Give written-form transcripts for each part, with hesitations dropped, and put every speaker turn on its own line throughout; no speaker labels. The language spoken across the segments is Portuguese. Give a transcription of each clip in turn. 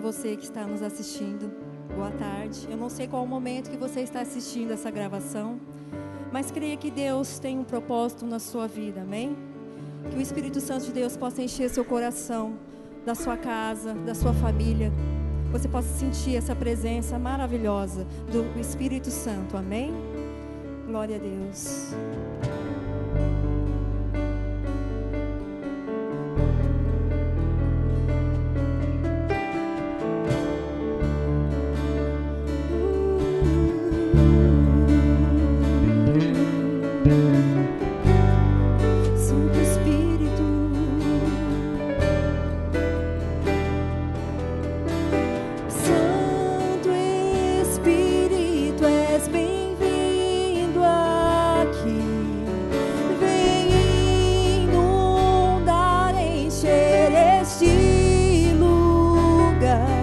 você que está nos assistindo. Boa tarde. Eu não sei qual o momento que você está assistindo essa gravação, mas creia que Deus tem um propósito na sua vida, amém? Que o Espírito Santo de Deus possa encher seu coração, da sua casa, da sua família. Você possa sentir essa presença maravilhosa do Espírito Santo, amém? Glória a Deus.
Lugar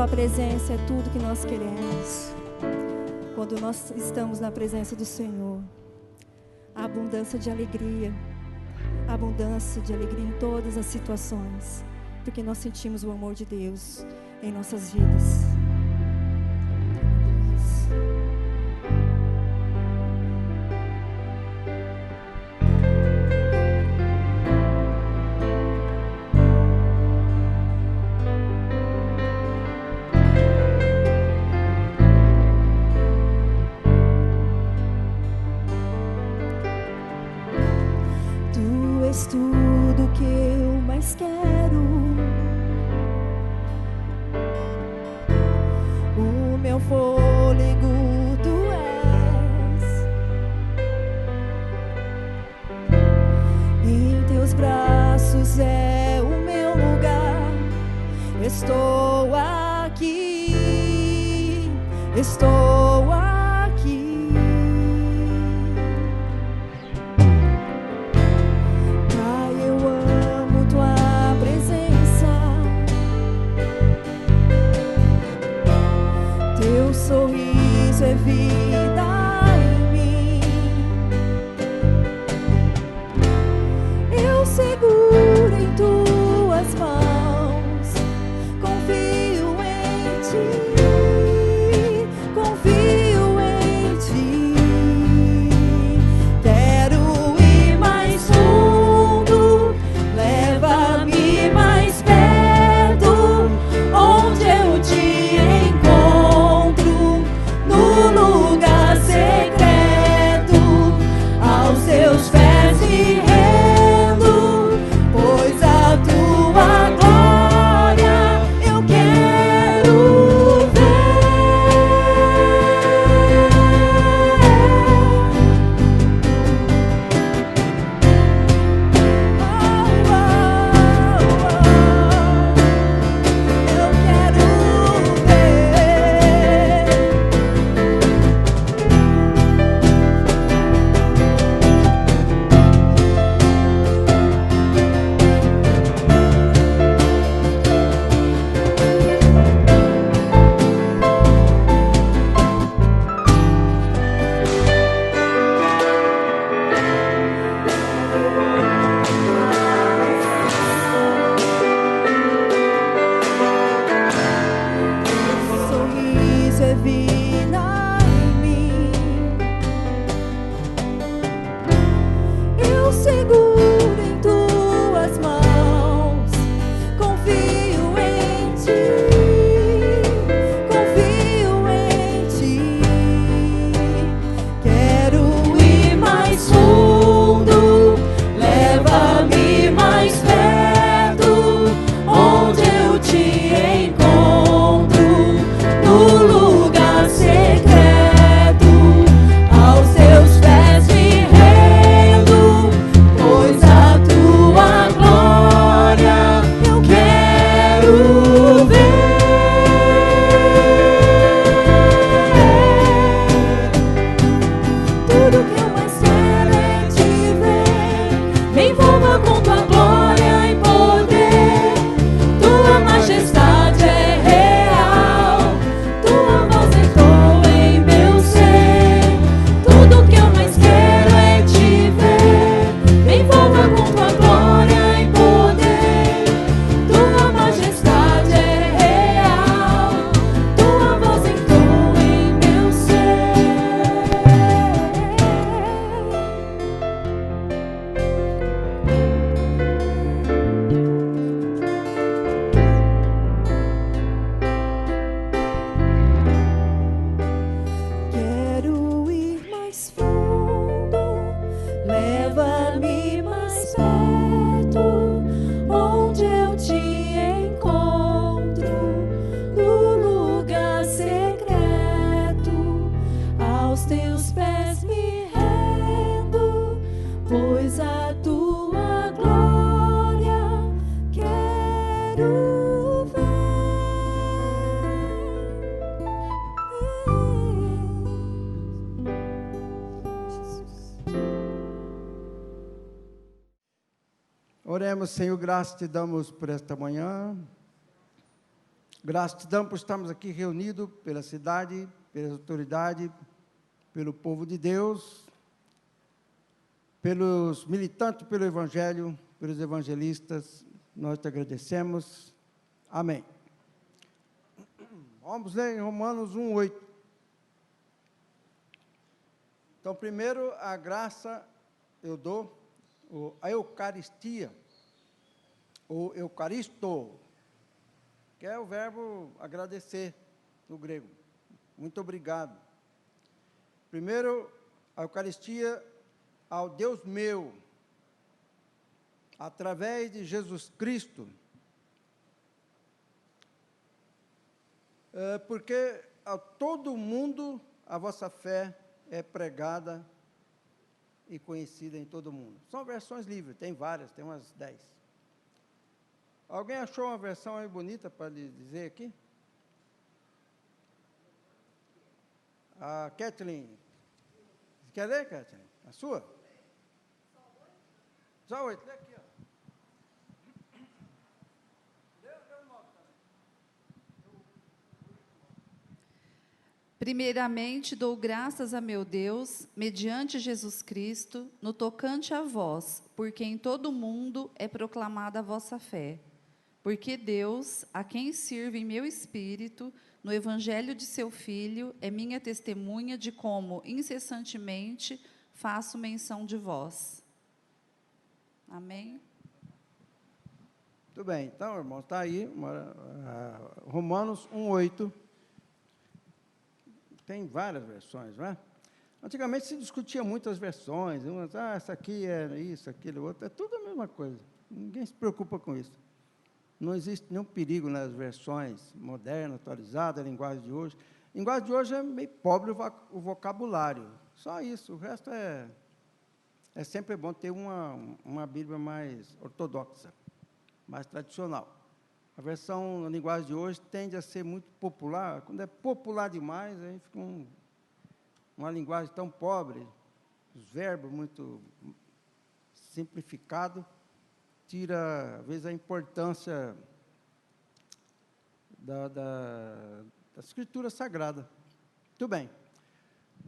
tua presença é tudo que nós queremos. Quando nós estamos na presença do Senhor, a abundância de alegria em todas as situações, porque nós sentimos o amor de Deus em nossas vidas.
Tudo que eu mais quero, o meu fôlego tu és, em teus braços é o meu lugar. Estou aqui, estou aqui. Sorriso é vida em mim. Eu seguro em tuas mãos, confio em ti, confio em ti. Quero ir mais fundo, leva-me mais perto, onde eu te no lugar secreto, aos teus pés me rendo, pois a tua glória eu quero ver. Eu quero ver. Sorriso é vida em mim. Eu seguro em tuas mãos, confio em ti, confio em ti. Quero ir mais fundo, leva-me mais perto, onde eu te encontro, no lugar secreto, aos teus pés me rendo, pois a tua glória eu quero ver. Tudo que eu mais quero é te ver, me envolva com tua glória e poder. Tua majestade é real, tua voz entrou em meu ser. Tudo que eu mais quero é te ver, me envolva com tua glória e poder. Tua majestade é real, tua voz entrou em meu ser. Quero ir mais fundo, leva-me mais perto, onde eu te encontro, no lugar secreto, aos teus pés me rendo, pois a tua glória quero ver.
Oremos, Senhor, graças te damos por esta manhã. Graças te damos por estarmos aqui reunidos pela cidade, pelas autoridades, pelo povo de Deus, pelos militantes pelo Evangelho, pelos evangelistas, nós te agradecemos. Amém. Vamos ler em Romanos 1:8. Então, primeiro, a graça eu dou, a Eucaristia, ou Eucaristo, que é o verbo agradecer no grego. Muito obrigado. Primeiro, a Eucaristia ao Deus meu, através de Jesus Cristo, porque a todo mundo a vossa fé é pregada e conhecida em todo mundo. São versões livres, tem várias, tem umas 10. Alguém achou uma versão aí bonita para lhe dizer aqui? A Kathleen. Quer ler, Kathleen? A sua? Só 8, lê aqui, ó.
Primeiramente, dou graças a meu Deus, mediante Jesus Cristo, no tocante a vós, porque em todo o mundo é proclamada a vossa fé. Porque Deus, a quem sirvo em meu espírito, no evangelho de seu Filho, é minha testemunha de como, incessantemente, faço menção de vós. Amém?
Muito bem, então, irmão, está aí, Romanos 1:8. Tem várias versões, não é? Antigamente se discutia muitas versões, essa aqui é isso, aquilo, outro, é tudo a mesma coisa. Ninguém se preocupa com isso. Não existe nenhum perigo nas versões modernas, atualizadas, a linguagem de hoje. A linguagem de hoje é meio pobre o vocabulário, só isso, o resto é sempre bom ter uma Bíblia mais ortodoxa, mais tradicional. A versão, a linguagem de hoje tende a ser muito popular. Quando é popular demais, aí fica uma linguagem tão pobre, os verbos muito simplificados, tira, às vezes, a importância da Escritura Sagrada. Muito bem.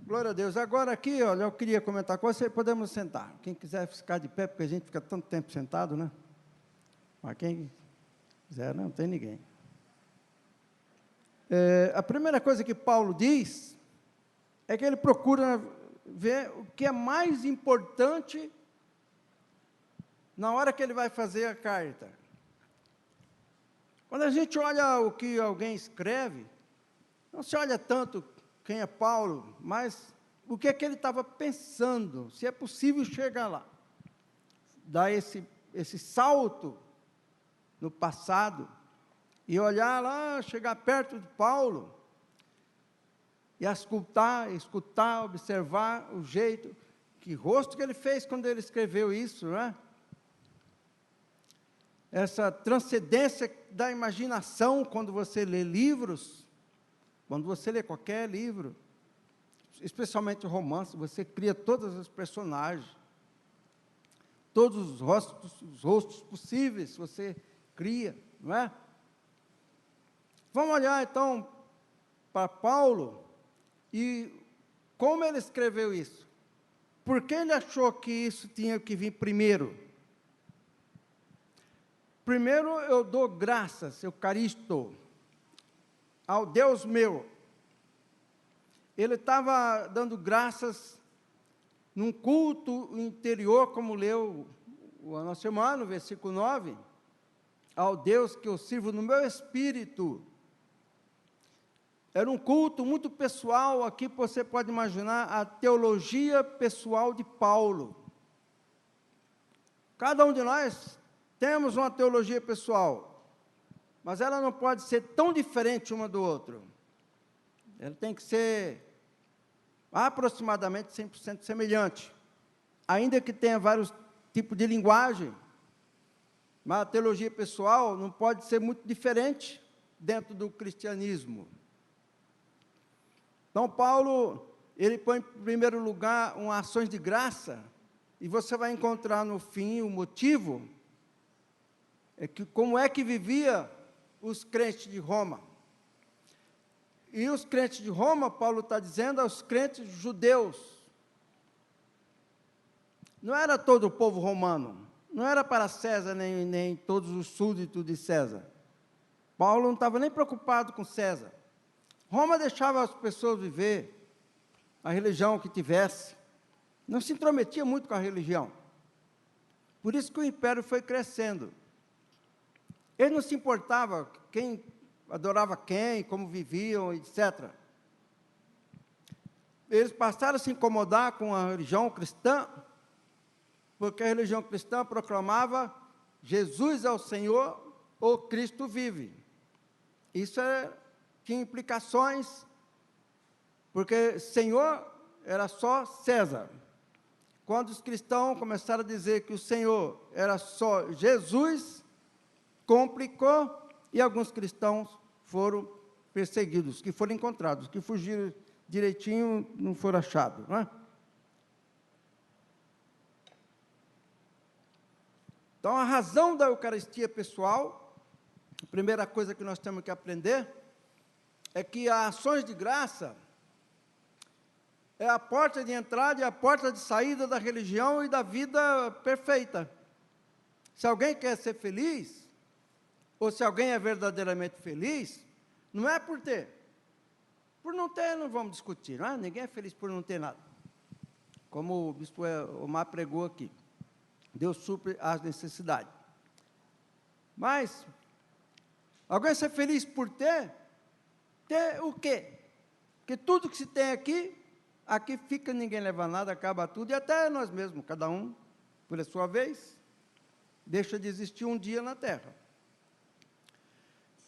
Glória a Deus. Agora aqui, olha, eu queria comentar com você, podemos sentar. Quem quiser ficar de pé, porque a gente fica tanto tempo sentado, né? Mas quem quiser, não tem ninguém. A primeira coisa que Paulo diz é que ele procura ver o que é mais importante na hora que ele vai fazer a carta. Quando a gente olha o que alguém escreve, não se olha tanto quem é Paulo, mas o que é que ele estava pensando, se é possível chegar lá. Dar esse salto no passado, e olhar lá, chegar perto de Paulo, e escutar, observar o jeito, que rosto que ele fez quando ele escreveu isso, não é? Essa transcendência da imaginação, quando você lê livros, quando você lê qualquer livro, especialmente romance, você cria todos os personagens, todos os rostos possíveis, você cria, não é? Vamos olhar, então, para Paulo, e como ele escreveu isso. Por que ele achou que isso tinha que vir primeiro? Primeiro eu dou graças, Eucaristo, ao Deus meu. Ele estava dando graças num culto interior, como leu o nosso irmão, no versículo 9, ao Deus que eu sirvo no meu espírito. Era um culto muito pessoal, aqui você pode imaginar a teologia pessoal de Paulo. Cada um de nós temos uma teologia pessoal, mas ela não pode ser tão diferente uma do outro. Ela tem que ser aproximadamente 100% semelhante, ainda que tenha vários tipos de linguagem, mas a teologia pessoal não pode ser muito diferente dentro do cristianismo. Então, Paulo, ele põe em primeiro lugar uma ações de graça, e você vai encontrar no fim o motivo, é que como é que vivia os crentes de Roma. E os crentes de Roma, Paulo está dizendo, aos crentes judeus. Não era todo o povo romano, não era para César, nem todos os súditos de César. Paulo não estava nem preocupado com César. Roma deixava as pessoas viver a religião que tivesse, não se intrometia muito com a religião. Por isso que o império foi crescendo. Ele não se importava quem adorava quem, como viviam, etc. Eles passaram a se incomodar com a religião cristã, porque a religião cristã proclamava Jesus é o Senhor, o Cristo vive. Isso tinha implicações, porque Senhor era só César. Quando os cristãos começaram a dizer que o Senhor era só Jesus, complicou, e alguns cristãos foram perseguidos, que foram encontrados, que fugiram direitinho, não foram achados, não é? Então, a razão da Eucaristia pessoal, a primeira coisa que nós temos que aprender, é que as ações de graça é a porta de entrada e a porta de saída da religião e da vida perfeita. Se alguém quer ser feliz, ou se alguém é verdadeiramente feliz, não é por ter. Por não ter, não vamos discutir, não é? Ninguém é feliz por não ter nada. Como o bispo Omar pregou aqui. Deus supre as necessidades. Mas, alguém ser feliz por ter o quê? Porque tudo que se tem aqui fica, ninguém leva nada, acaba tudo, e até nós mesmos, cada um, por a sua vez, deixa de existir um dia na terra.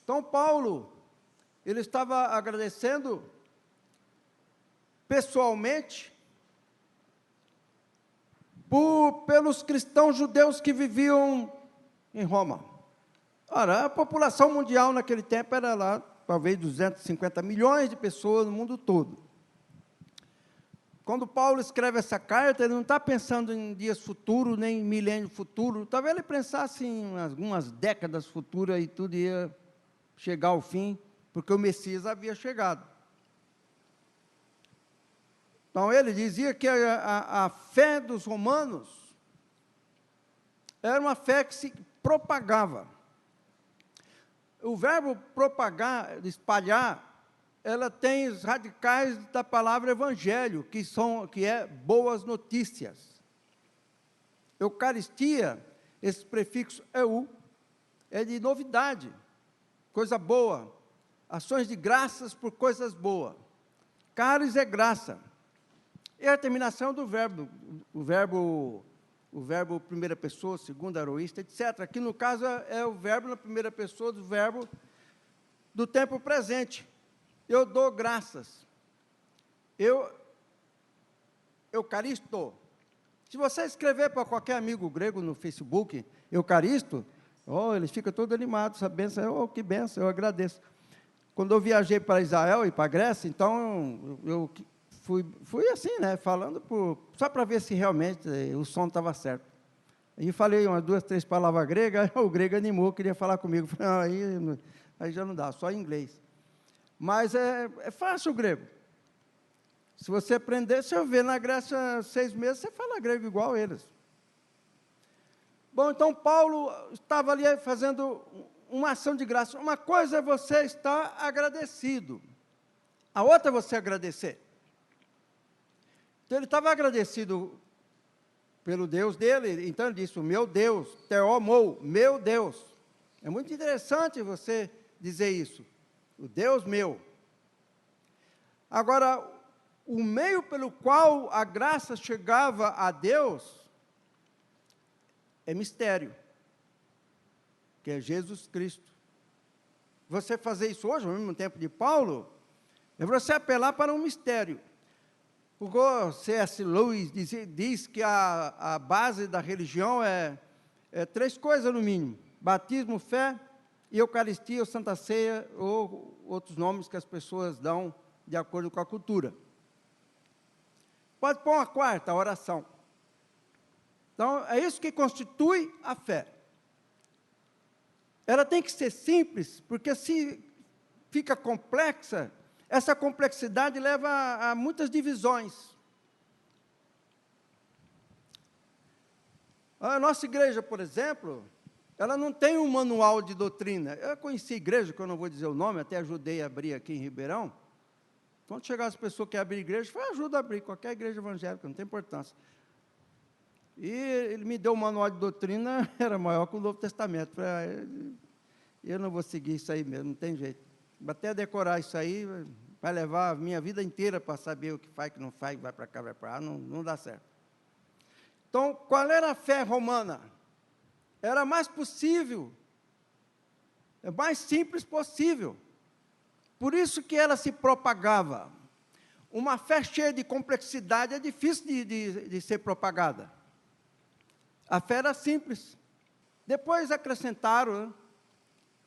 Então, Paulo, ele estava agradecendo pessoalmente pelos cristãos judeus que viviam em Roma. Ora, a população mundial naquele tempo era lá, talvez 250 milhões de pessoas no mundo todo. Quando Paulo escreve essa carta, ele não está pensando em dias futuros, nem em milênio futuro, talvez ele pensasse em algumas décadas futuras e tudo ia chegar ao fim, porque o Messias havia chegado. Então, ele dizia que a fé dos romanos era uma fé que se propagava. O verbo propagar, espalhar, ela tem os radicais da palavra evangelho, que é boas notícias. Eucaristia, esse prefixo eu, é de novidade, coisa boa, ações de graças por coisas boas. Caris é graça. E a terminação do verbo, o verbo primeira pessoa, segunda heroísta, etc. Aqui, no caso, é o verbo na primeira pessoa, do verbo do tempo presente. Eu dou graças. Eucaristo. Se você escrever para qualquer amigo grego no Facebook, Eucaristo, ele fica todo animado, essa benção, que benção, eu agradeço. Quando eu viajei para Israel e para a Grécia, então, eu fui assim, né, falando só para ver se realmente o som estava certo. Aí falei umas 2, 3 palavras gregas, o grego animou, queria falar comigo. Falei, aí já não dá, só em inglês. Mas é fácil o grego. Se você aprender, se eu ver na Grécia 6 meses, você fala grego igual eles. Bom, então Paulo estava ali fazendo uma ação de graça. Uma coisa é você estar agradecido, a outra é você agradecer. Então, ele estava agradecido pelo Deus dele, então ele disse, o meu Deus, Theomou, meu Deus. É muito interessante você dizer isso, o Deus meu. Agora, o meio pelo qual a graça chegava a Deus é mistério, que é Jesus Cristo. Você fazer isso hoje, ao mesmo tempo de Paulo, é você apelar para um mistério. O C.S. Lewis diz que a base da religião é 3 coisas no mínimo: batismo, fé e Eucaristia ou Santa Ceia, ou outros nomes que as pessoas dão de acordo com a cultura. Pode pôr uma quarta, a oração. Então, é isso que constitui a fé. ela tem que ser simples, porque se fica complexa, essa complexidade leva a muitas divisões. A nossa igreja, por exemplo, ela não tem um manual de doutrina. Eu conheci igreja, que eu não vou dizer o nome, até ajudei a abrir aqui em Ribeirão. Quando chegar as pessoas que querem abrir igreja, eu ajuda a abrir, qualquer igreja evangélica, não tem importância. E ele me deu um manual de doutrina, era maior que o Novo Testamento. Eu não vou seguir isso aí mesmo, não tem jeito. Até decorar isso aí, vai levar a minha vida inteira para saber o que faz, o que não faz, vai para cá, vai para lá, não dá certo. Então, qual era a fé romana? Era mais possível, é mais simples possível. Por isso que ela se propagava. Uma fé cheia de complexidade é difícil de ser propagada. A fé era simples. Depois acrescentaram, né,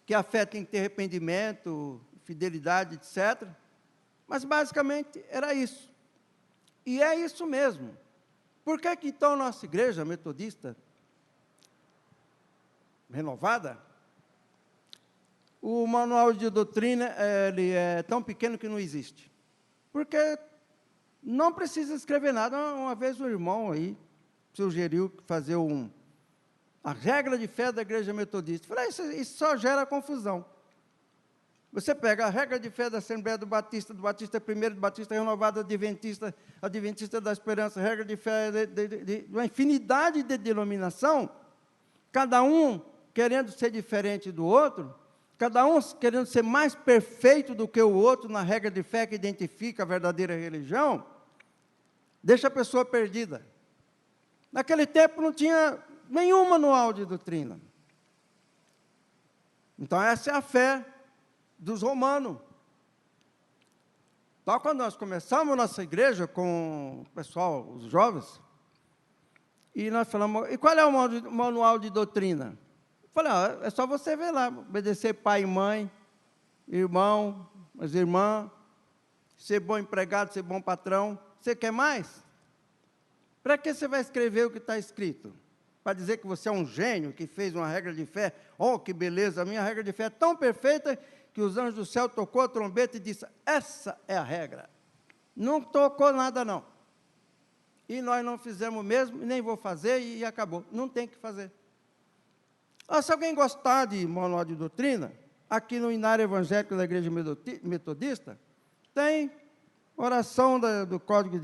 que a fé tem que ter arrependimento, fidelidade, etc. Mas, basicamente, era isso. E é isso mesmo. Por que que, então, nossa igreja metodista renovada, o manual de doutrina, ele é tão pequeno que não existe? Porque não precisa escrever nada. Uma vez o irmão aí sugeriu fazer a regra de fé da igreja metodista. Eu falei, isso só gera confusão. Você pega a regra de fé da Assembleia do Batista Primeiro, do Batista Renovado, Adventista da Esperança, regra de fé de uma infinidade de denominação, cada um querendo ser diferente do outro, cada um querendo ser mais perfeito do que o outro na regra de fé que identifica a verdadeira religião, deixa a pessoa perdida. Naquele tempo não tinha nenhum manual de doutrina. Então, essa é a fé dos romanos. Então, quando nós começamos nossa igreja com o pessoal, os jovens, e nós falamos, e qual é o manual de doutrina? Eu falei, é só você ver lá, obedecer pai e mãe, irmão, as irmãs, ser bom empregado, ser bom patrão. Você quer mais? Para que você vai escrever o que está escrito? Para dizer que você é um gênio, que fez uma regra de fé? Oh, que beleza, a minha regra de fé é tão perfeita que os anjos do céu tocou a trombeta e disse, essa é a regra. Não tocou nada, não. E nós não fizemos mesmo, nem vou fazer, e acabou. Não tem que fazer. Se alguém gostar de manual de doutrina, aqui no Inário Evangélico da Igreja Metodista, tem oração do Código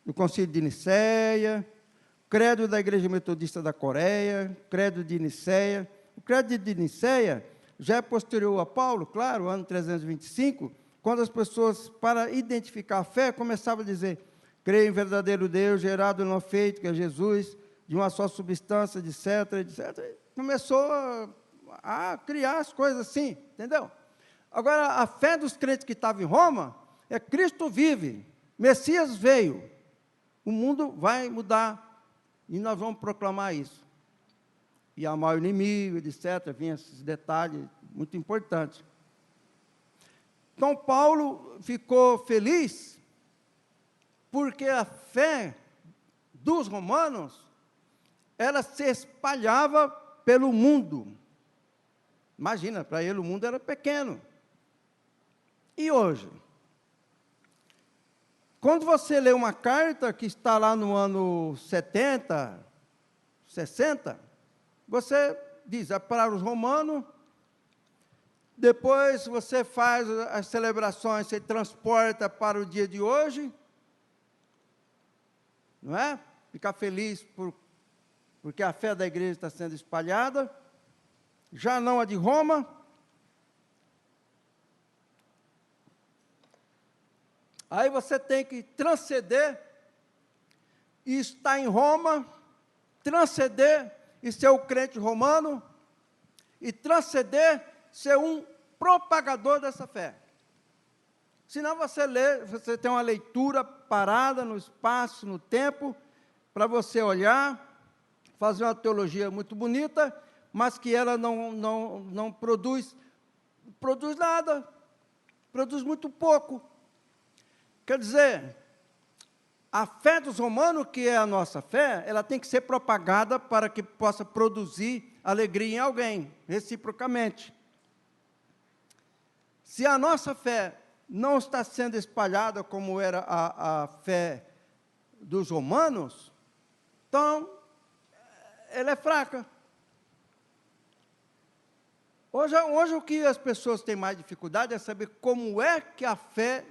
do Concílio de Nicéia, credo da Igreja Metodista da Coreia, credo de Nicéia. O credo de Nicéia já é posterior a Paulo, claro, ano 325, quando as pessoas, para identificar a fé, começavam a dizer, creio em verdadeiro Deus, gerado e não feito, que é Jesus, de uma só substância, etc., etc. Começou a criar as coisas assim, entendeu? Agora, a fé dos crentes que estavam em Roma é Cristo vive, Messias veio, o mundo vai mudar, e nós vamos proclamar isso. E amar o inimigo, etc., vinha esses detalhes muito importantes. Então, Paulo ficou feliz, porque a fé dos romanos, ela se espalhava pelo mundo. Imagina, para ele o mundo era pequeno. E hoje? Quando você lê uma carta que está lá no ano 70, 60, você diz, é para os romanos, depois você faz as celebrações, você transporta para o dia de hoje, não é? Ficar feliz porque a fé da igreja está sendo espalhada, já não a de Roma. Aí você tem que transcender e estar em Roma, transcender e ser o crente romano, e transcender, ser um propagador dessa fé. Senão você tem uma leitura parada no espaço, no tempo, para você olhar, fazer uma teologia muito bonita, mas que ela não produz nada, produz muito pouco. Quer dizer, a fé dos romanos, que é a nossa fé, ela tem que ser propagada para que possa produzir alegria em alguém, reciprocamente. Se a nossa fé não está sendo espalhada como era a fé dos romanos, então, ela é fraca. Hoje o que as pessoas têm mais dificuldade é saber como é que a fé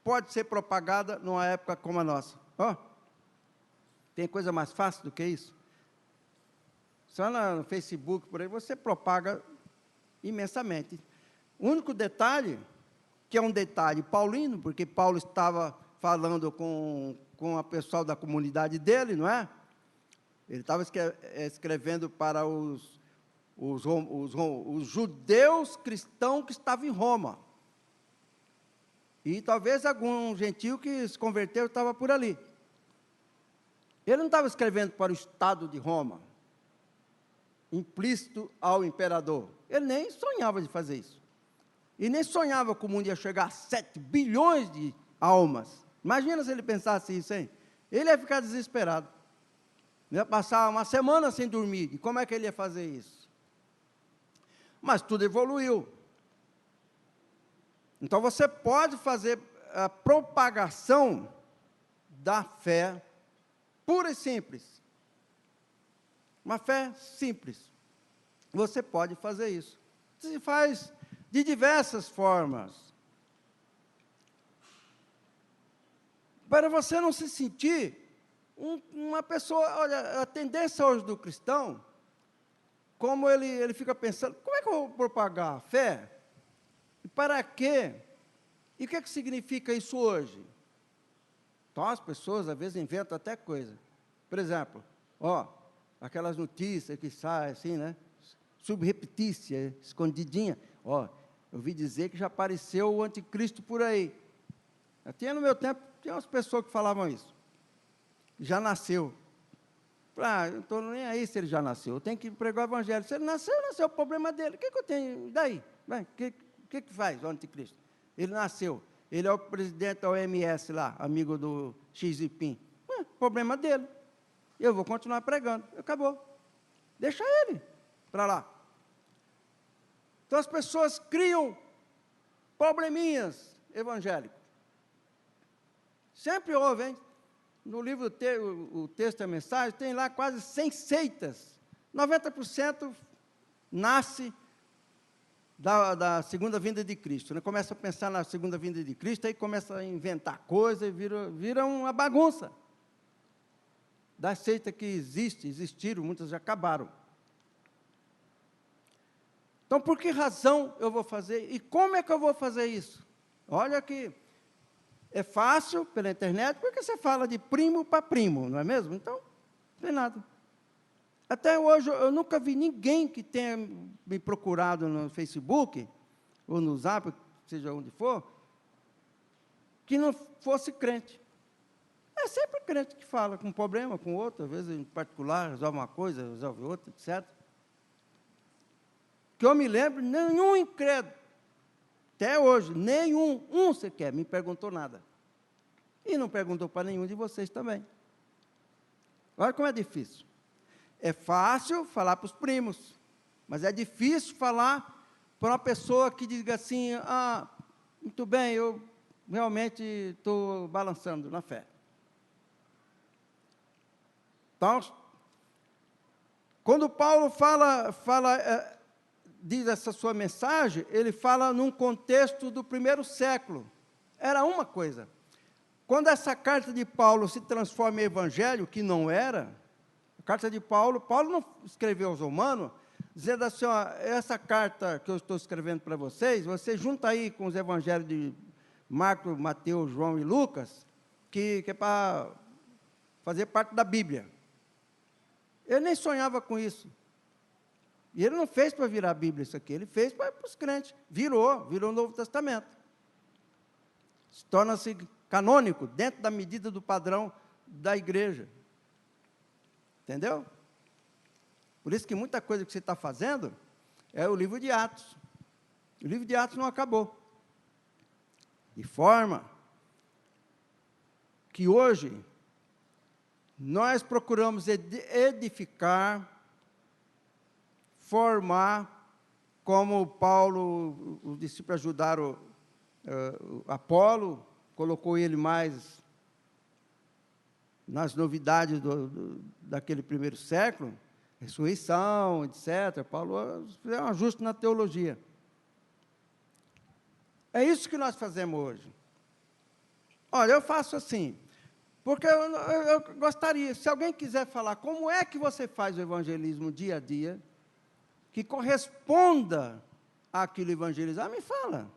pode ser propagada numa época como a nossa. Tem coisa mais fácil do que isso? Só no Facebook, por aí, você propaga imensamente. O único detalhe, que é um detalhe paulino, porque Paulo estava falando com a pessoal da comunidade dele, não é? Ele estava escrevendo para os judeus cristãos que estavam em Roma. E talvez algum gentil que se converteu estava por ali. Ele não estava escrevendo para o Estado de Roma, implícito ao imperador. Ele nem sonhava de fazer isso. E nem sonhava que o mundo ia chegar a 7 bilhões de almas. Imagina se ele pensasse isso, hein? Ele ia ficar desesperado. Ia passar uma semana sem dormir. E como é que ele ia fazer isso? Mas tudo evoluiu. Então, você pode fazer a propagação da fé pura e simples. Uma fé simples. Você pode fazer isso. Se faz de diversas formas. Para você não se sentir uma pessoa, olha, a tendência hoje do cristão, como ele fica pensando, como é que eu vou propagar a fé? E para quê? E o que significa isso hoje? Então, as pessoas, às vezes, inventam até coisa. Por exemplo, aquelas notícias que saem assim, né? Subreptícia, escondidinha. Eu ouvi dizer que já apareceu o anticristo por aí. Até no meu tempo, tinha umas pessoas que falavam isso. Já nasceu. Eu não estou nem aí se ele já nasceu. Eu tenho que pregar o evangelho. Se ele nasceu, nasceu o problema dele. O que eu tenho? Daí? O que faz o anticristo? Ele nasceu. Ele é o presidente da OMS lá, amigo do Xi Jinping. Problema dele. Eu vou continuar pregando. Acabou. Deixa ele para lá. Então, as pessoas criam probleminhas evangélicos. Sempre houve, hein? No livro, o texto e a mensagem, tem lá quase 100 seitas. 90% nasce da segunda vinda de Cristo. Né? Começa a pensar na segunda vinda de Cristo, aí começa a inventar coisas, e vira uma bagunça. Das seitas que existiram, muitas já acabaram. Então, por que razão eu vou fazer? E como é que eu vou fazer isso? Olha que é fácil pela internet, porque você fala de primo para primo, não é mesmo? Então, não tem nada. Até hoje, eu nunca vi ninguém que tenha me procurado no Facebook, ou no Zap, seja onde for, que não fosse crente. É sempre crente que fala com um problema, com outro, às vezes em particular, resolve uma coisa, resolve outra, etc. Que eu me lembro, nenhum incrédulo, até hoje, nenhum sequer me perguntou nada. E não perguntou para nenhum de vocês também. Olha como é difícil. É fácil falar para os primos, mas é difícil falar para uma pessoa que diga assim, muito bem, eu realmente estou balançando na fé. Então, quando Paulo diz essa sua mensagem, ele fala num contexto do primeiro século. Era uma coisa. Quando essa carta de Paulo se transforma em evangelho, que não era, a carta de Paulo não escreveu aos romanos, dizendo assim, essa carta que eu estou escrevendo para vocês, você junta aí com os evangelhos de Marcos, Mateus, João e Lucas, que é para fazer parte da Bíblia. Ele nem sonhava com isso. E ele não fez para virar a Bíblia isso aqui, ele fez para os crentes. Virou o Novo Testamento. Torna-se canônico, dentro da medida do padrão da igreja. Entendeu? Por isso que muita coisa que você está fazendo é o livro de Atos. O livro de Atos não acabou. De forma que hoje nós procuramos edificar formar, como Paulo, os discípulos ajudaram Apolo, colocou ele mais nas novidades daquele primeiro século, ressurreição, etc. Paulo fez um ajuste na teologia. É isso que nós fazemos hoje. Olha, eu faço assim, porque eu gostaria, se alguém quiser falar como é que você faz o evangelismo dia a dia, que corresponda àquilo evangelizar, me fala.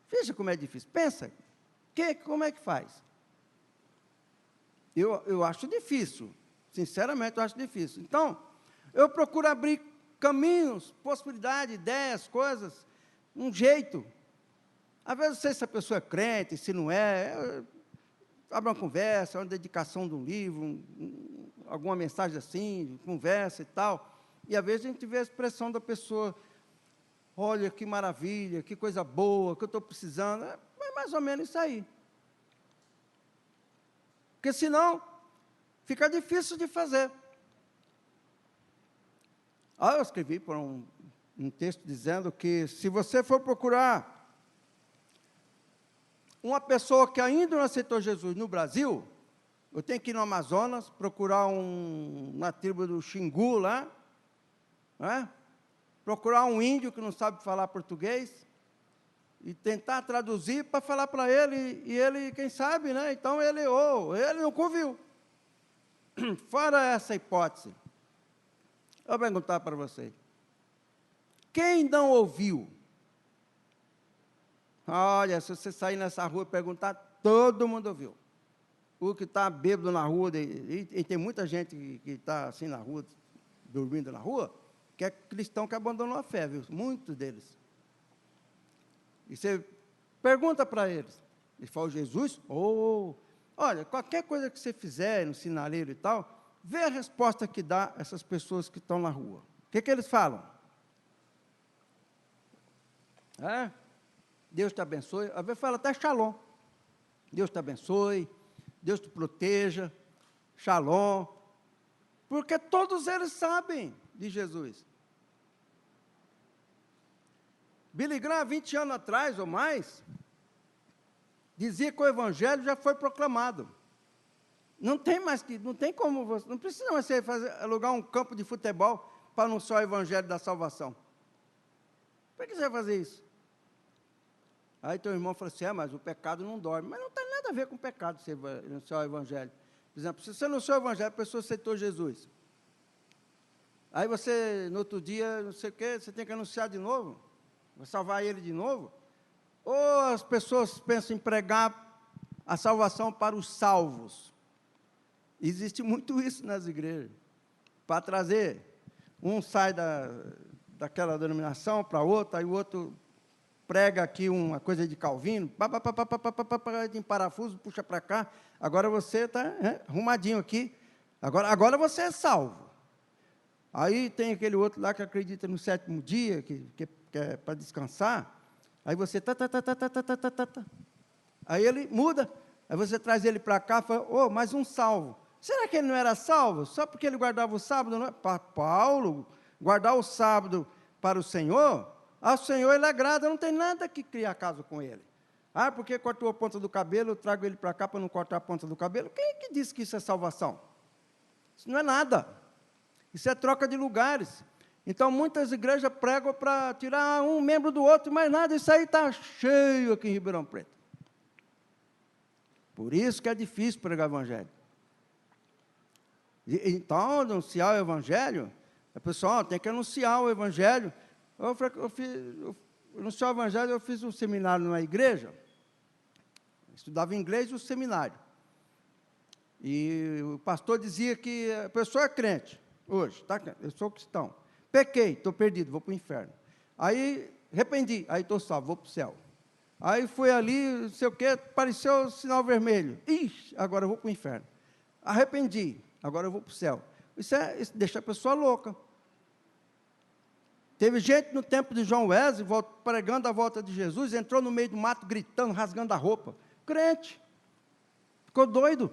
Veja como é difícil. Pensa, como é que faz? Eu acho difícil, sinceramente eu acho difícil. Então, eu procuro abrir caminhos, possibilidades, ideias, coisas, um jeito. Às vezes, não sei se a pessoa é crente, se não é, abre uma conversa, uma dedicação de um livro, alguma mensagem assim, conversa e tal. E, às vezes, a gente vê a expressão da pessoa, olha, que maravilha, que coisa boa, que eu estou precisando. É mais ou menos isso aí. Porque, senão, fica difícil de fazer. Eu escrevi por um texto dizendo que, se você for procurar uma pessoa que ainda não aceitou Jesus no Brasil, eu tenho que ir no Amazonas, procurar na tribo do Xingu lá, né? Procurar um índio que não sabe falar português, e tentar traduzir para falar para ele, e ele, quem sabe, né? Então ele nunca ouviu. Fora essa hipótese, eu vou perguntar para vocês, quem não ouviu? Olha, se você sair nessa rua e perguntar, todo mundo ouviu. O que está bêbado na rua, e tem muita gente que está assim na rua, dormindo na rua, que é cristão que abandonou a fé, viu? Muitos deles. E você pergunta para eles, eles falam, Jesus? Olha, qualquer coisa que você fizer no sinaleiro e tal, vê a resposta que dá essas pessoas que estão na rua. O que eles falam? Deus te abençoe. Às vezes fala até shalom. Deus te abençoe, Deus te proteja, shalom. Porque todos eles sabem de Jesus. Billy Graham, há 20 anos atrás ou mais, dizia que o evangelho já foi proclamado. Não tem como você, não precisa mais você alugar um campo de futebol para anunciar o evangelho da salvação. Por que você vai fazer isso? Aí teu irmão falou assim, mas o pecado não dorme. Mas não tem nada a ver com o pecado você anunciar o evangelho. Por exemplo, se você anunciou o evangelho, a pessoa aceitou Jesus. Aí você, no outro dia, não sei o quê, você tem que anunciar de novo, vai salvar ele de novo. Ou as pessoas pensam em pregar a salvação para os salvos. Existe muito isso nas igrejas. Para trazer, um sai daquela denominação para outra, aí o outro prega aqui uma coisa de Calvino, em parafuso, puxa para cá, agora você está arrumadinho aqui, agora você é salvo. Aí tem aquele outro lá que acredita no 7º dia, que é para descansar, aí você aí ele muda, aí você traz ele para cá e fala, mais um salvo. Será que ele não era salvo? Só porque ele guardava o sábado? Não é? Para Paulo, guardar o sábado para o Senhor, ao Senhor ele agrada, não tem nada que criar caso com ele. Porque cortou a ponta do cabelo, eu trago ele para cá para não cortar a ponta do cabelo. Quem é que disse que isso é salvação? Isso não é nada. Isso é troca de lugares. Então, muitas igrejas pregam para tirar um membro do outro, mas nada, isso aí está cheio aqui em Ribeirão Preto. Por isso que é difícil pregar o evangelho. Então, anunciar o evangelho, a pessoa tem que anunciar o evangelho. Anunciar o evangelho, eu fiz um seminário na igreja, estudava inglês no seminário. E o pastor dizia que a pessoa é crente, hoje, tá? Eu sou cristão. Pequei, estou perdido, vou para o inferno. Aí, arrependi, aí estou salvo, vou para o céu. Aí fui ali, não sei o quê, apareceu o sinal vermelho. Ixi, agora eu vou para o inferno. Arrependi, agora eu vou para o céu. Isso deixa a pessoa louca. Teve gente no tempo de João Wesley, pregando a volta de Jesus, entrou no meio do mato, gritando, rasgando a roupa. Crente. Ficou doido.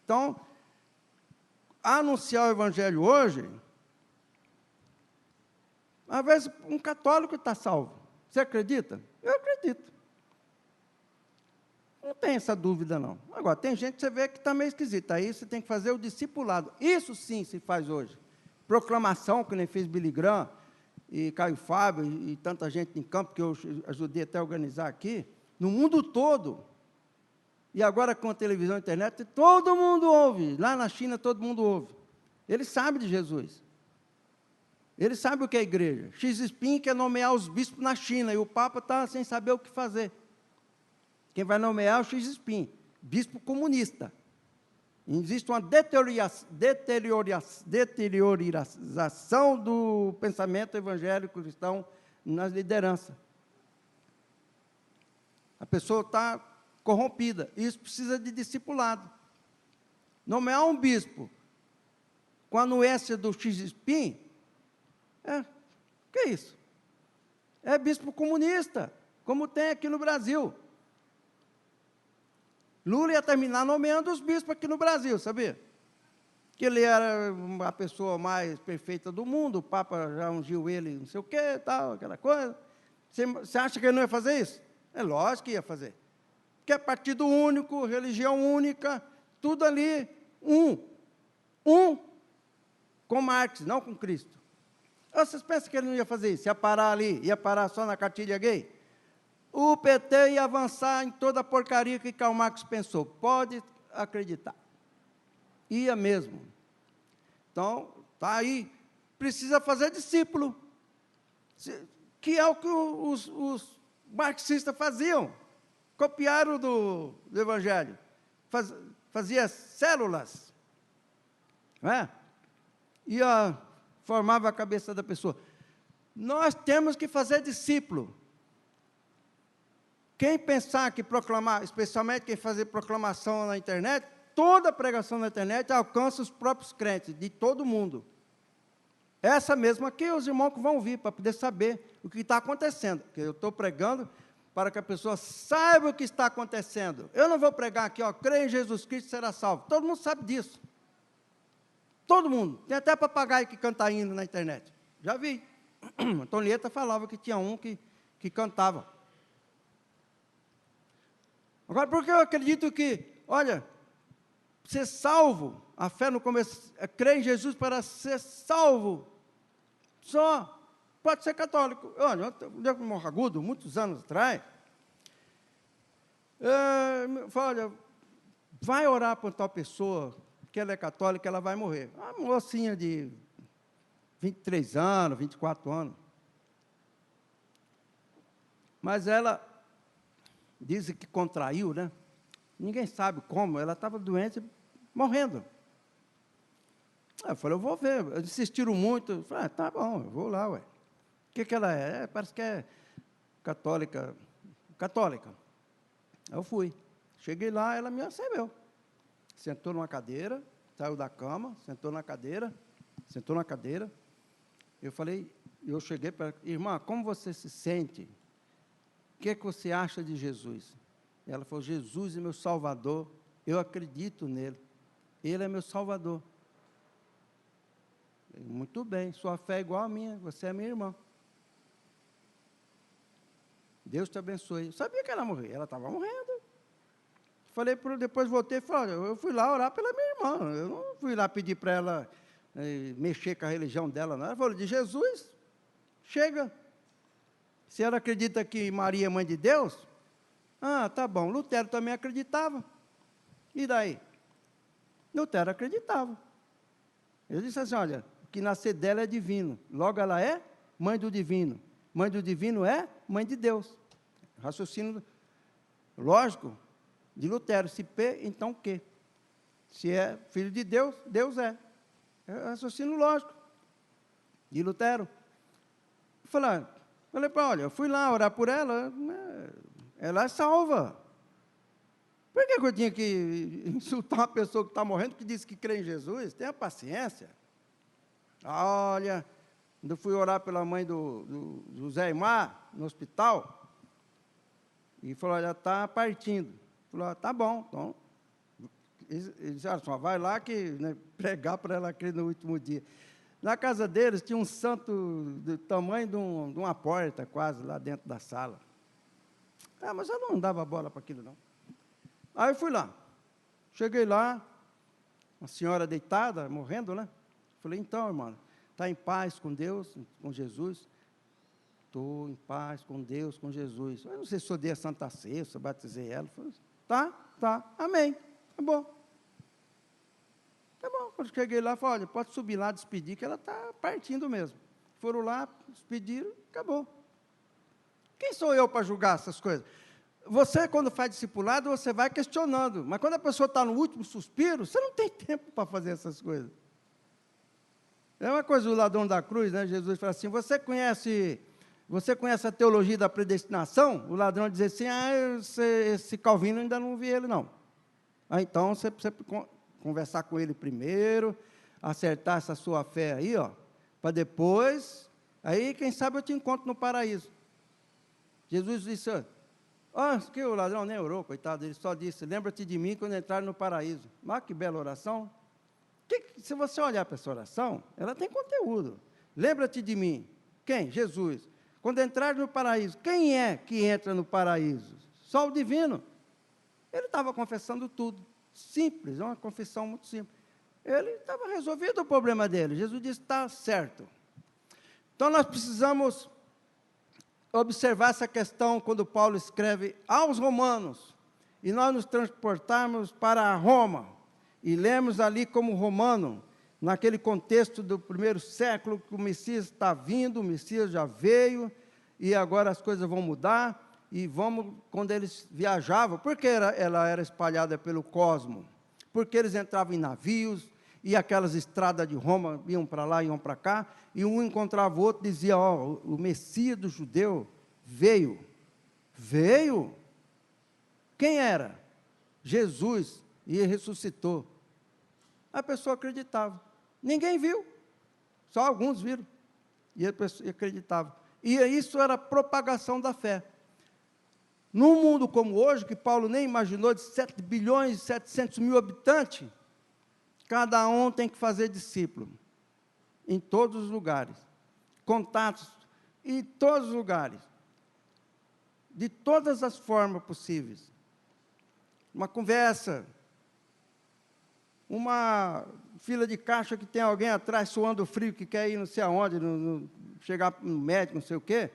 Então, anunciar o evangelho hoje Às vezes, um católico está salvo. Você acredita? Eu acredito. Não tem essa dúvida, não. Agora, tem gente que você vê que está meio esquisita. Aí você tem que fazer o discipulado. Isso sim se faz hoje. Proclamação, que nem fez Billy Graham, e Caio Fábio, e tanta gente em campo, que eu ajudei até a organizar aqui, no mundo todo. E agora, com a televisão e a internet, todo mundo ouve. Lá na China, todo mundo ouve. Ele sabe de Jesus. Ele sabe o que é igreja. Xi Jinping quer nomear os bispos na China, e o Papa está sem saber o que fazer. Quem vai nomear é o Xi Jinping, bispo comunista. Existe uma deteriorização do pensamento evangélico cristão nas lideranças. A pessoa está corrompida. Isso precisa de discipulado. Nomear um bispo com a anuência do Xi Jinping, que é isso? É bispo comunista, como tem aqui no Brasil. Lula ia terminar nomeando os bispos aqui no Brasil, sabia? Que ele era a pessoa mais perfeita do mundo, o Papa já ungiu ele, não sei o quê, tal, aquela coisa. Você acha que ele não ia fazer isso? É lógico que ia fazer. Porque é partido único, religião única, tudo ali, um com Marx, não com Cristo. Vocês pensam que ele não ia fazer isso? Ia parar ali, ia parar só na cartilha gay? O PT ia avançar em toda a porcaria que Karl Marx pensou. Pode acreditar. Ia mesmo. Então, está aí. Precisa fazer discípulo. Que é o que os marxistas faziam. Copiaram do Evangelho. Fazia células. Não é? Formava a cabeça da pessoa. Nós temos que fazer discípulo. Quem pensar que proclamar, especialmente quem fazer proclamação na internet, toda pregação na internet alcança os próprios crentes, de todo mundo. Essa mesma aqui, os irmãos que vão ouvir, para poder saber o que está acontecendo. Porque eu estou pregando para que a pessoa saiba o que está acontecendo. Eu não vou pregar aqui, creia em Jesus Cristo e será salvo. Todo mundo sabe disso. Todo mundo. Tem até papagaio que canta hino na internet. Já vi. Antonieta falava que tinha um que cantava. Agora, porque eu acredito que, olha, ser salvo, a fé no começo, é crer em Jesus para ser salvo, só pode ser católico. Olha, eu com Morragudo, muitos anos atrás, olha, vai orar por tal pessoa, que ela é católica, ela vai morrer. Uma mocinha de 23 anos, 24 anos. Mas ela dizem que contraiu, né? Ninguém sabe como, ela estava doente, morrendo. Eu falei, eu vou ver. Eles insistiram muito. Eu falei, tá bom, eu vou lá, ué. O que ela é? Parece que é católica. Eu fui. Cheguei lá, ela me recebeu. Sentou numa cadeira, saiu da cama, sentou na cadeira. Eu falei, eu cheguei para irmã, como você se sente? O que você acha de Jesus? Ela falou, Jesus é meu Salvador, eu acredito nele, ele é meu Salvador. Muito bem, sua fé é igual a minha, você é minha irmã. Deus te abençoe. Eu sabia que ela morria, ela estava morrendo. Falei, depois voltei e falei, eu fui lá orar pela minha irmã, eu não fui lá pedir para ela mexer com a religião dela, não. Ela falou, de Jesus, chega. Se ela acredita que Maria é mãe de Deus, tá bom, Lutero também acreditava. E daí? Lutero acreditava. Ele disse assim, olha, o que nascer dela é divino, logo ela é mãe do divino. Mãe do divino é mãe de Deus. Raciocínio lógico de Lutero, se P, então Q. Se é filho de Deus, Deus é. É raciocínio lógico de Lutero. Falei, olha, eu fui lá orar por ela, ela é salva. Por que eu tinha que insultar uma pessoa que está morrendo, que disse que crê em Jesus? Tenha paciência. Olha, quando eu fui orar pela mãe do José Aimar, no hospital, e falou, olha, está partindo. Falou, tá bom, então. Ele disse, olha só, vai lá que pregar para ela crer no último dia. Na casa deles tinha um santo do tamanho de uma porta, quase, lá dentro da sala. Ah, mas eu não dava bola para aquilo, não. Aí eu fui lá. Cheguei lá, uma senhora deitada, morrendo, né? Falei, então, irmã, está em paz com Deus, com Jesus? Estou em paz com Deus, com Jesus. Eu não sei se eu dei a Santa Ceia, se eu batizei ela. Falei, tá, amém, tá bom. Tá bom, quando cheguei lá, falei, olha, pode subir lá, despedir, que ela está partindo mesmo. Foram lá, despediram, acabou. Quem sou eu para julgar essas coisas? Você, quando faz discipulado, você vai questionando, mas quando a pessoa está no último suspiro, você não tem tempo para fazer essas coisas. É uma coisa do ladrão da cruz, né? Jesus fala assim, você conhece a teologia da predestinação? O ladrão diz assim, esse Calvino ainda não vi ele, não. Então, você precisa conversar com ele primeiro, acertar essa sua fé aí, para depois, aí, quem sabe eu te encontro no paraíso. Jesus disse, que o ladrão nem orou, coitado, ele só disse, lembra-te de mim quando entrar no paraíso. Mas que bela oração. Se você olhar para essa oração, ela tem conteúdo. Lembra-te de mim. Quem? Jesus. Quando entrar no paraíso, quem é que entra no paraíso? Só o divino. Ele estava confessando tudo. Simples, é uma confissão muito simples. Ele estava resolvido o problema dele. Jesus disse, está certo. Então, nós precisamos observar essa questão quando Paulo escreve aos romanos, e nós nos transportarmos para Roma, e lemos ali como romano, naquele contexto do primeiro século, que o Messias está vindo, o Messias já veio, e agora as coisas vão mudar, e quando eles viajavam, porque ela era espalhada pelo cosmo, porque eles entravam em navios, e aquelas estradas de Roma iam para lá, iam para cá, e um encontrava o outro, dizia, o Messias do judeu veio. Veio? Quem era? Jesus, e ele ressuscitou. A pessoa acreditava. Ninguém viu, só alguns viram, e a pessoa acreditava. E isso era propagação da fé. Num mundo como hoje, que Paulo nem imaginou, de 7 bilhões e 700 mil habitantes, cada um tem que fazer discípulo, em todos os lugares, contatos, em todos os lugares, de todas as formas possíveis. Uma conversa, uma fila de caixa que tem alguém atrás suando frio, que quer ir não sei aonde, chegar no médico, não sei o quê,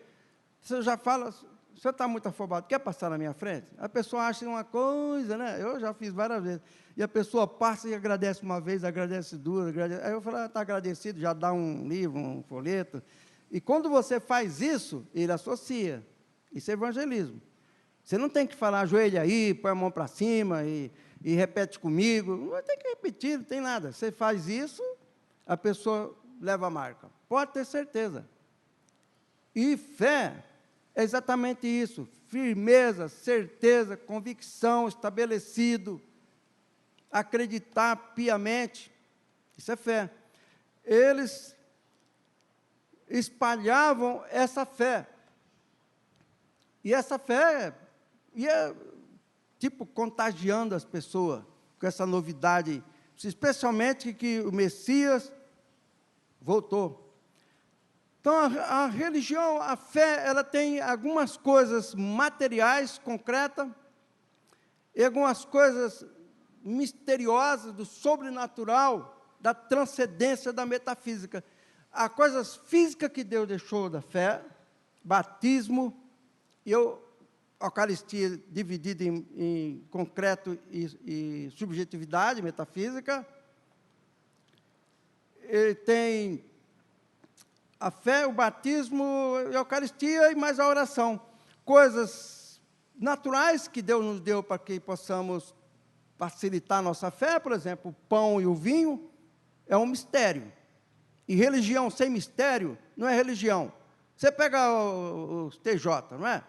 você já fala, você está muito afobado, quer passar na minha frente? A pessoa acha uma coisa, né? Eu já fiz várias vezes. E a pessoa passa e agradece uma vez, agradece duas, agradece. Aí eu falo, está agradecido, já dá um livro, um folheto. E quando você faz isso, ele associa. Isso é evangelismo. Você não tem que falar, ajoelha aí, põe a mão para cima e repete comigo. Não tem que repetir, não tem nada. Você faz isso, a pessoa leva a marca. Pode ter certeza. E fé é exatamente isso. Firmeza, certeza, convicção, estabelecido. Acreditar piamente. Isso é fé. Eles espalhavam essa fé. E essa fé ia, contagiando as pessoas com essa novidade, especialmente que o Messias voltou. Então, a religião, a fé, ela tem algumas coisas materiais, concretas, e algumas coisas misteriosas, do sobrenatural, da transcendência, da metafísica. Há coisas físicas que Deus deixou da fé, batismo, e Eucaristia dividida em concreto e subjetividade, metafísica. Ele tem a fé, o batismo, a Eucaristia e mais a oração. Coisas naturais que Deus nos deu para que possamos facilitar a nossa fé, por exemplo, o pão e o vinho, é um mistério. E religião sem mistério não é religião. Você pega os TJ, não é?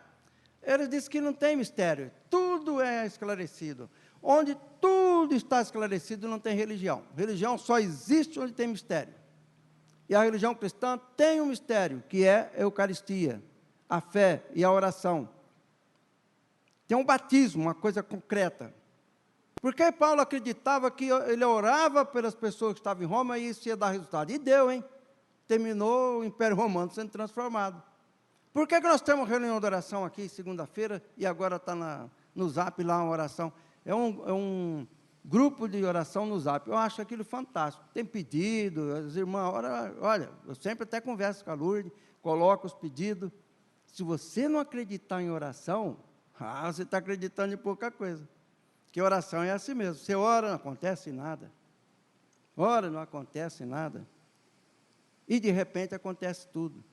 Eles dizem que não tem mistério, tudo é esclarecido. Onde tudo está esclarecido, não tem religião. Religião só existe onde tem mistério. E a religião cristã tem um mistério, que é a Eucaristia, a fé e a oração. Tem um batismo, uma coisa concreta. Porque Paulo acreditava que ele orava pelas pessoas que estavam em Roma e isso ia dar resultado. E deu, hein? terminou o Império Romano sendo transformado. Por que nós temos reunião de oração aqui, segunda-feira, e agora está no Zap lá uma oração? É um grupo de oração no Zap. Eu acho aquilo fantástico. Tem pedido, as irmãs, olha, eu sempre até converso com a Lourdes, coloco os pedidos. Se você não acreditar em oração, você está acreditando em pouca coisa. Porque oração é assim mesmo. Você ora, não acontece nada. Ora, não acontece nada. E, de repente, acontece tudo.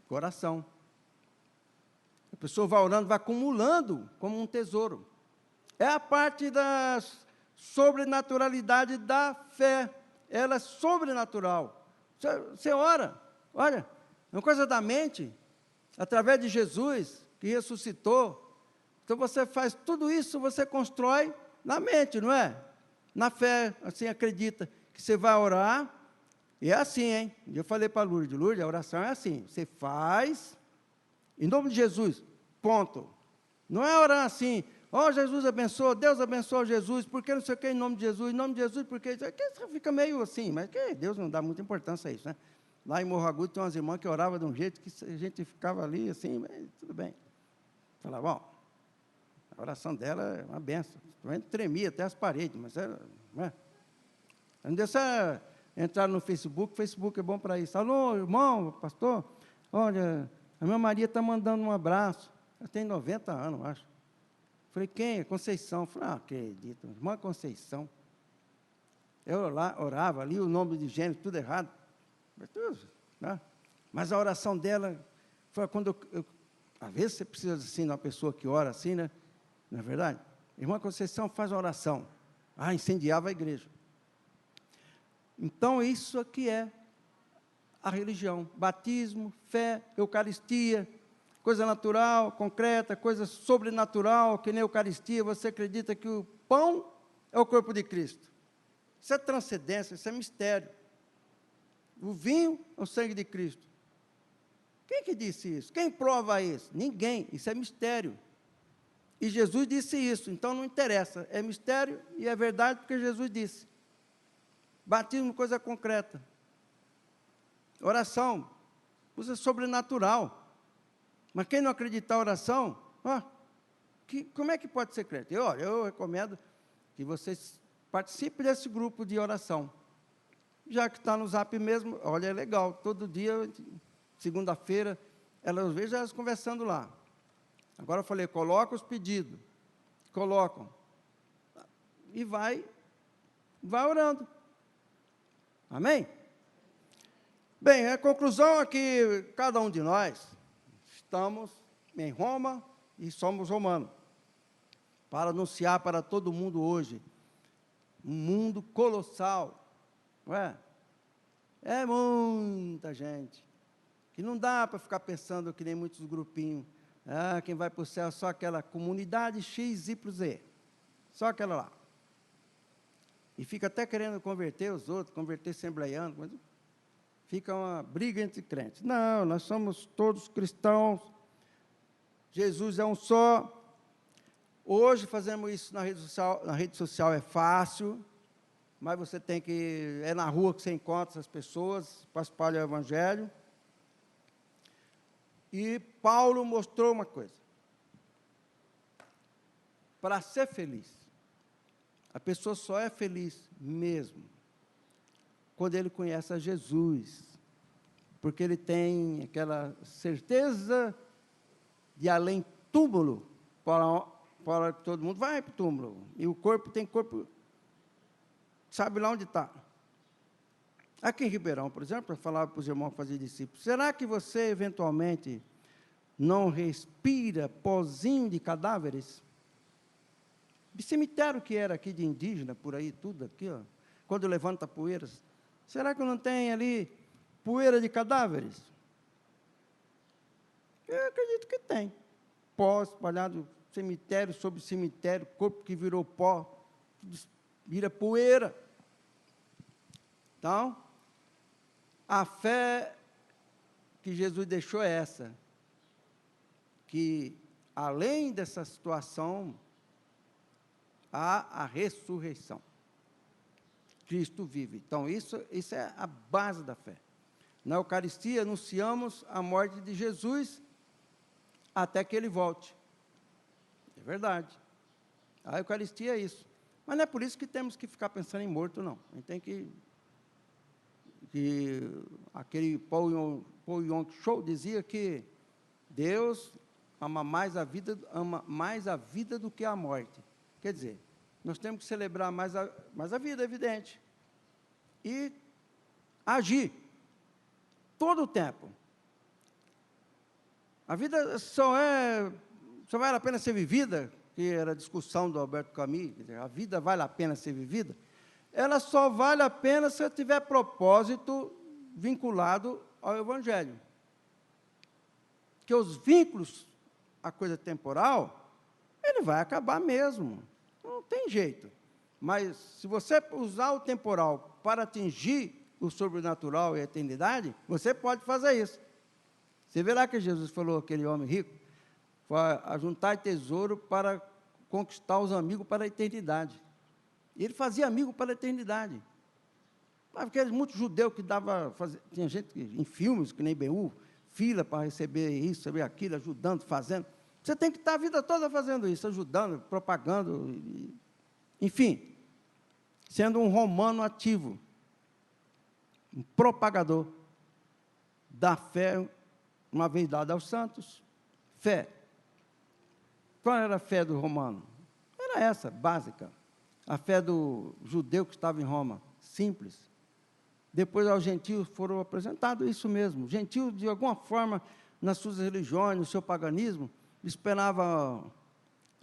Coração. A pessoa vai orando, vai acumulando como um tesouro. É a parte da sobrenaturalidade da fé. Ela é sobrenatural. Você ora, olha, é uma coisa da mente, através de Jesus, que ressuscitou. Então, você faz tudo isso, você constrói na mente, não é? Na fé, assim, acredita que você vai orar. E é assim, hein? Eu falei para a Lourdes, a oração é assim, você faz, em nome de Jesus, ponto. Não é orar assim, Jesus abençoa, Deus abençoa Jesus, porque não sei o que, em nome de Jesus, porque isso aqui fica meio assim, mas que Deus não dá muita importância a isso, né? Lá em Morro Agudo tem umas irmãs que oravam de um jeito que a gente ficava ali assim, mas tudo bem. Falava, bom, a oração dela é uma benção, tremia até as paredes, mas era, não é? Não deixa entrar no Facebook, o Facebook é bom para isso. Alô, irmão, pastor, olha, a minha Maria está mandando um abraço. Ela tem 90 anos, acho. Falei, quem? Conceição. Falei, acredito, irmã Conceição. Eu lá orava ali, o nome de Gênesis, tudo errado. Né? Mas a oração dela foi quando às vezes você precisa assim, de uma pessoa que ora assim, né? Não é verdade? Irmã Conceição faz uma oração. Incendiava a igreja. Então, isso aqui é a religião. Batismo, fé, Eucaristia, coisa natural, concreta, coisa sobrenatural, que nem Eucaristia, você acredita que o pão é o corpo de Cristo. Isso é transcendência, isso é mistério. O vinho é o sangue de Cristo. Quem que disse isso? Quem prova isso? Ninguém, isso é mistério. E Jesus disse isso, então não interessa, é mistério e é verdade porque Jesus disse. Batismo, coisa concreta. Oração, coisa sobrenatural. Mas quem não acreditar em oração, como é que pode ser crente? Eu recomendo que vocês participem desse grupo de oração. Já que está no Zap mesmo, olha, é legal. Todo dia, segunda-feira, eu vejo elas conversando lá. Agora eu falei, coloca os pedidos. Colocam. E vai orando. Amém? Bem, a conclusão é que cada um de nós estamos em Roma e somos romanos, para anunciar para todo mundo hoje, um mundo colossal, não é? É muita gente, que não dá para ficar pensando que nem muitos grupinhos, quem vai para o céu é só aquela comunidade X, Y, Z, só aquela lá. E fica até querendo converter os outros, converter assembleianos, mas fica uma briga entre crentes. Não, nós somos todos cristãos, Jesus é um só. Hoje fazemos isso na rede social é fácil, mas você tem que, é na rua que você encontra essas pessoas, para espalhar o Evangelho. E Paulo mostrou uma coisa, para ser feliz, a pessoa só é feliz mesmo quando ele conhece a Jesus, porque ele tem aquela certeza de além túmulo, para que todo mundo vai para o túmulo, e o corpo tem corpo, sabe lá onde está. Aqui em Ribeirão, por exemplo, eu falava para os irmãos fazer discípulos, será que você eventualmente não respira pozinho de cadáveres? De cemitério que era aqui de indígena, por aí, tudo aqui, quando levanta poeiras, será que não tem ali poeira de cadáveres? Eu acredito que tem. Pó espalhado, cemitério sobre cemitério, corpo que virou pó, vira poeira. Então, a fé que Jesus deixou é essa, que além dessa situação, há a ressurreição. Cristo vive. Então, isso é a base da fé. Na Eucaristia, anunciamos a morte de Jesus até que Ele volte. É verdade. A Eucaristia é isso. Mas não é por isso que temos que ficar pensando em morto, não. A gente tem que aquele Paul Yong-Cho dizia que Deus ama mais a vida do que a morte. Quer dizer, nós temos que celebrar mais a vida, é evidente. E agir todo o tempo. A vida só vale a pena ser vivida, que era a discussão do Alberto Camus, quer dizer, a vida vale a pena ser vivida. Ela só vale a pena se eu tiver propósito vinculado ao Evangelho. Porque os vínculos à coisa temporal, ele vai acabar mesmo. Não tem jeito. Mas, se você usar o temporal para atingir o sobrenatural e a eternidade, você pode fazer isso. Você verá que Jesus falou àquele homem rico, para ajuntar tesouro para conquistar os amigos para a eternidade. E ele fazia amigo para a eternidade. Aqueles muitos judeus que tinha gente em filmes, que nem Ben-Hur, fila para receber isso, receber aquilo, ajudando, fazendo. Você tem que estar a vida toda fazendo isso, ajudando, propagando, enfim, sendo um romano ativo, um propagador da fé, uma vez dada aos santos. Fé. Qual era a fé do romano? Era essa, básica. A fé do judeu que estava em Roma, simples. Depois aos gentios foram apresentados isso mesmo. Gentio, de alguma forma, nas suas religiões, no seu paganismo, esperava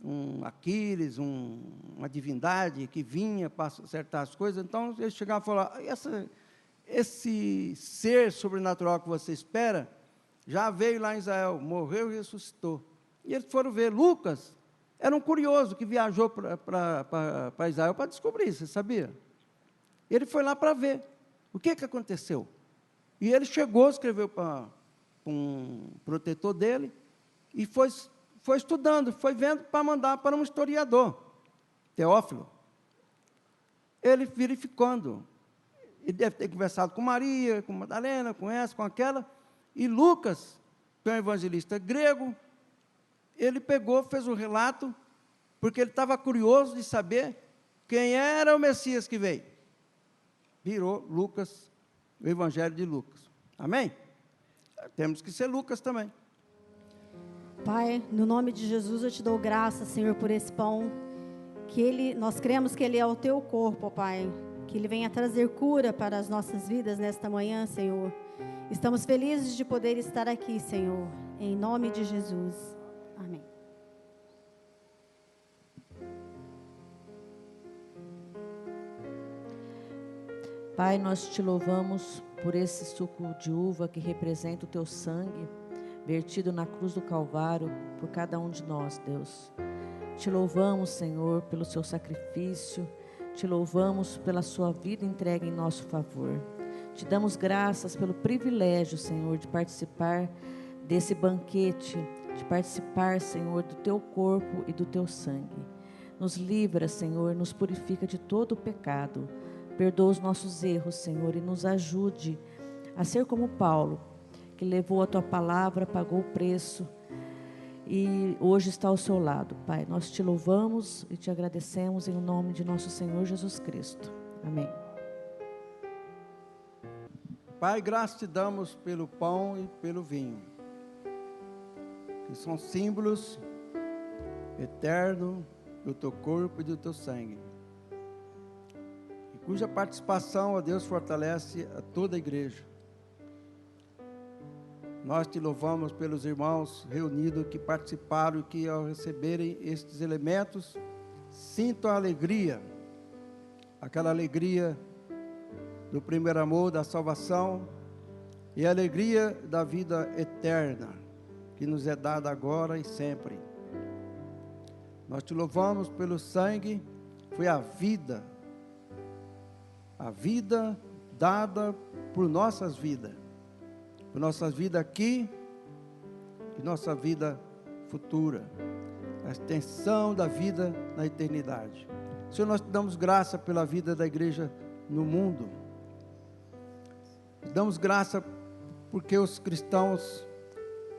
um Aquiles, uma divindade que vinha para acertar as coisas. Então, eles chegavam e falavam, esse ser sobrenatural que você espera, já veio lá em Israel, morreu e ressuscitou. E eles foram ver. Lucas era um curioso que viajou para Israel para descobrir, você sabia? Ele foi lá para ver o que aconteceu. E ele chegou, escreveu para um protetor dele, e foi estudando, foi vendo para mandar para um historiador, Teófilo. Ele verificando. Ele deve ter conversado com Maria, com Madalena, com essa, com aquela. E Lucas, que é um evangelista grego, ele pegou, fez um relato, porque ele estava curioso de saber quem era o Messias que veio. Virou Lucas, o Evangelho de Lucas. Amém? Temos que ser Lucas também.
Pai, no nome de Jesus eu te dou graça, Senhor, por esse pão, nós cremos que ele é o teu corpo, Pai, que ele venha trazer cura para as nossas vidas nesta manhã, Senhor. Estamos felizes de poder estar aqui, Senhor, em nome de Jesus. Amém.
Pai, nós te louvamos por esse suco de uva que representa o teu sangue, vertido na cruz do Calvário por cada um de nós, Deus. Te louvamos, Senhor, pelo seu sacrifício, te louvamos pela sua vida entregue em nosso favor. Te damos graças pelo privilégio, Senhor, de participar desse banquete, de participar, Senhor, do teu corpo e do teu sangue. Nos livra, Senhor, nos purifica de todo o pecado. Perdoa os nossos erros, Senhor, e nos ajude a ser como Paulo, que levou a tua palavra, pagou o preço e hoje está ao seu lado, Pai. Nós te louvamos e te agradecemos em nome de nosso Senhor Jesus Cristo. Amém.
Pai, graças te damos pelo pão e pelo vinho, que são símbolos eternos do teu corpo e do teu sangue, cuja participação, ó Deus, fortalece a toda a igreja. Nós te louvamos pelos irmãos reunidos que participaram e que, ao receberem estes elementos, sintam a alegria, aquela alegria do primeiro amor, da salvação, e a alegria da vida eterna, que nos é dada agora e sempre. Nós te louvamos pelo sangue, foi a vida dada por nossas vidas aqui e nossa vida futura, a extensão da vida na eternidade. Senhor, nós te damos graça pela vida da igreja no mundo. Damos graça porque os cristãos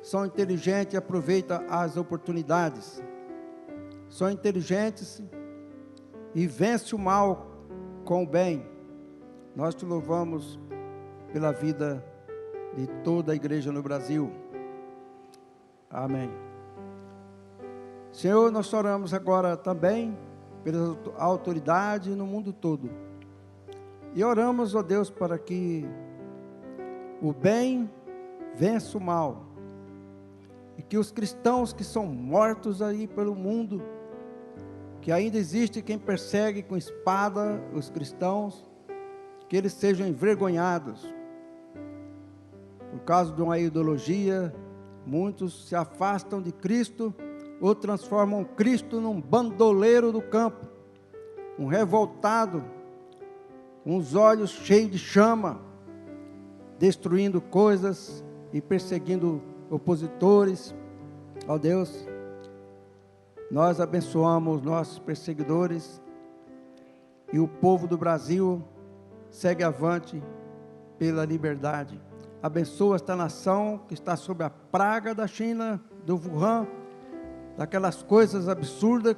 são inteligentes e aproveitam as oportunidades. São inteligentes e vencem o mal com o bem. Nós te louvamos pela vida de toda a igreja no Brasil. Amém. Senhor, nós oramos agora também pela autoridade no mundo todo. E oramos, ó Deus, para que o bem vença o mal. E que os cristãos que são mortos aí pelo mundo, que ainda existe quem persegue com espada os cristãos, que eles sejam envergonhados. Por causa de uma ideologia, muitos se afastam de Cristo ou transformam Cristo num bandoleiro do campo, um revoltado, com os olhos cheios de chama, destruindo coisas e perseguindo opositores. Ó Deus, nós abençoamos nossos perseguidores e o povo do Brasil segue avante pela liberdade. Abençoa esta nação que está sob a praga da China, do Wuhan, daquelas coisas absurdas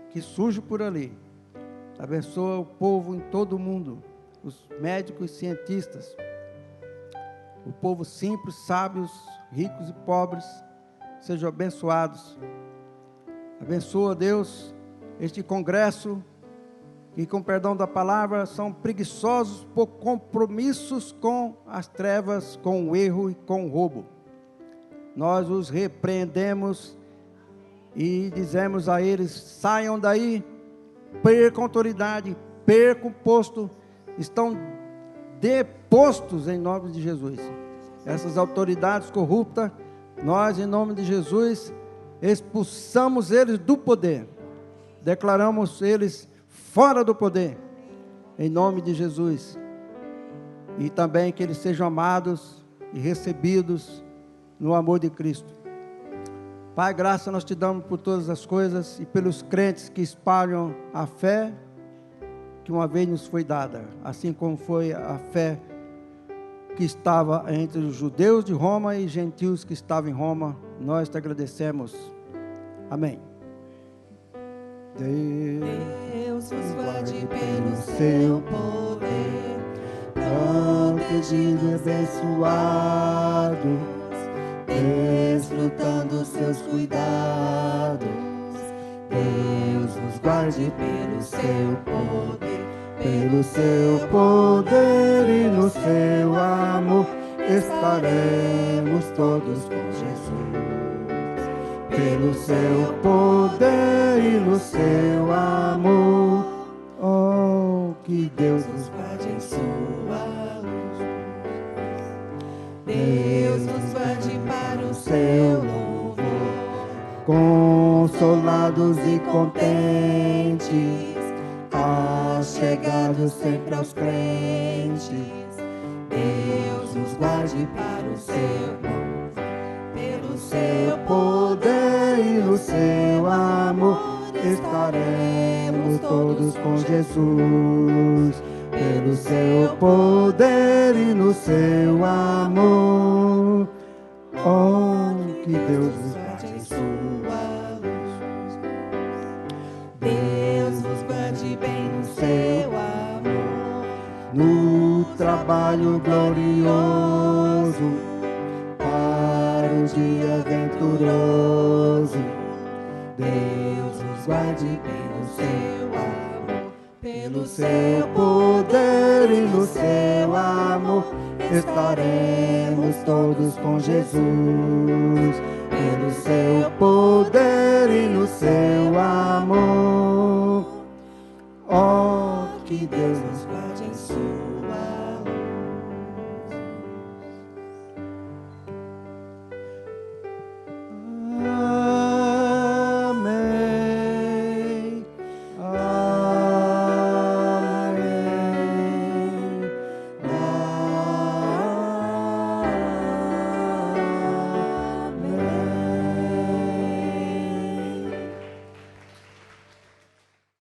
que surgem por ali. Abençoa o povo em todo o mundo, os médicos e cientistas, o povo simples, sábios, ricos e pobres, sejam abençoados. Abençoa, Deus, este congresso, que com perdão da palavra, são preguiçosos por compromissos com as trevas, com o erro e com o roubo. Nós os repreendemos e dizemos a eles: saiam daí, percam autoridade, percam o posto, estão depostos em nome de Jesus. Essas autoridades corruptas, nós em nome de Jesus, expulsamos eles do poder, declaramos eles fora do poder, em nome de Jesus, e também que eles sejam amados e recebidos no amor de Cristo. Pai, graça nós te damos por todas as coisas e pelos crentes que espalham a fé que uma vez nos foi dada, assim como foi a fé que estava entre os judeus de Roma e gentios que estavam em Roma. Nós te agradecemos. Amém.
Deus vos guarde pelo seu poder, protegidos e abençoados, desfrutando seus cuidados. Deus vos guarde pelo seu poder e no seu amor estaremos todos com Jesus. Pelo seu poder e no seu amor, oh, que Deus nos guarde em sua luz. Deus nos guarde para o seu louvor, consolados e contentes, achegados sempre aos crentes. Deus nos guarde para o seu louvor, pelo seu poder e no seu amor estaremos todos com Jesus. Pelo seu poder e no seu amor, oh, que Deus nos guarde em sua luz. Deus nos guarde bem no seu amor, no trabalho glorioso, para o dia venturoso. Deus nos guarde bem no seu amor, pelo seu poder e no seu amor estaremos todos com Jesus. Pelo seu poder e no seu amor, oh, que Deus nos guarde em sua